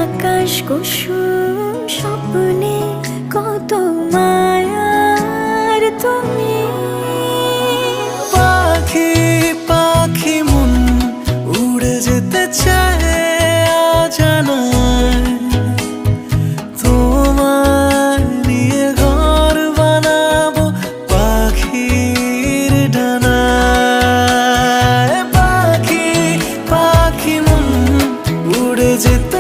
আকাশ কুসুম স্বপ্নে কত মায়ার তুমি। পাখি পাখি মন উড়ে যেতে চায় অজানায়, তোমায় নিয়ে ঘর বানাবো পাখির ডানায়। পাখি পাখি মন উড়ে যেতে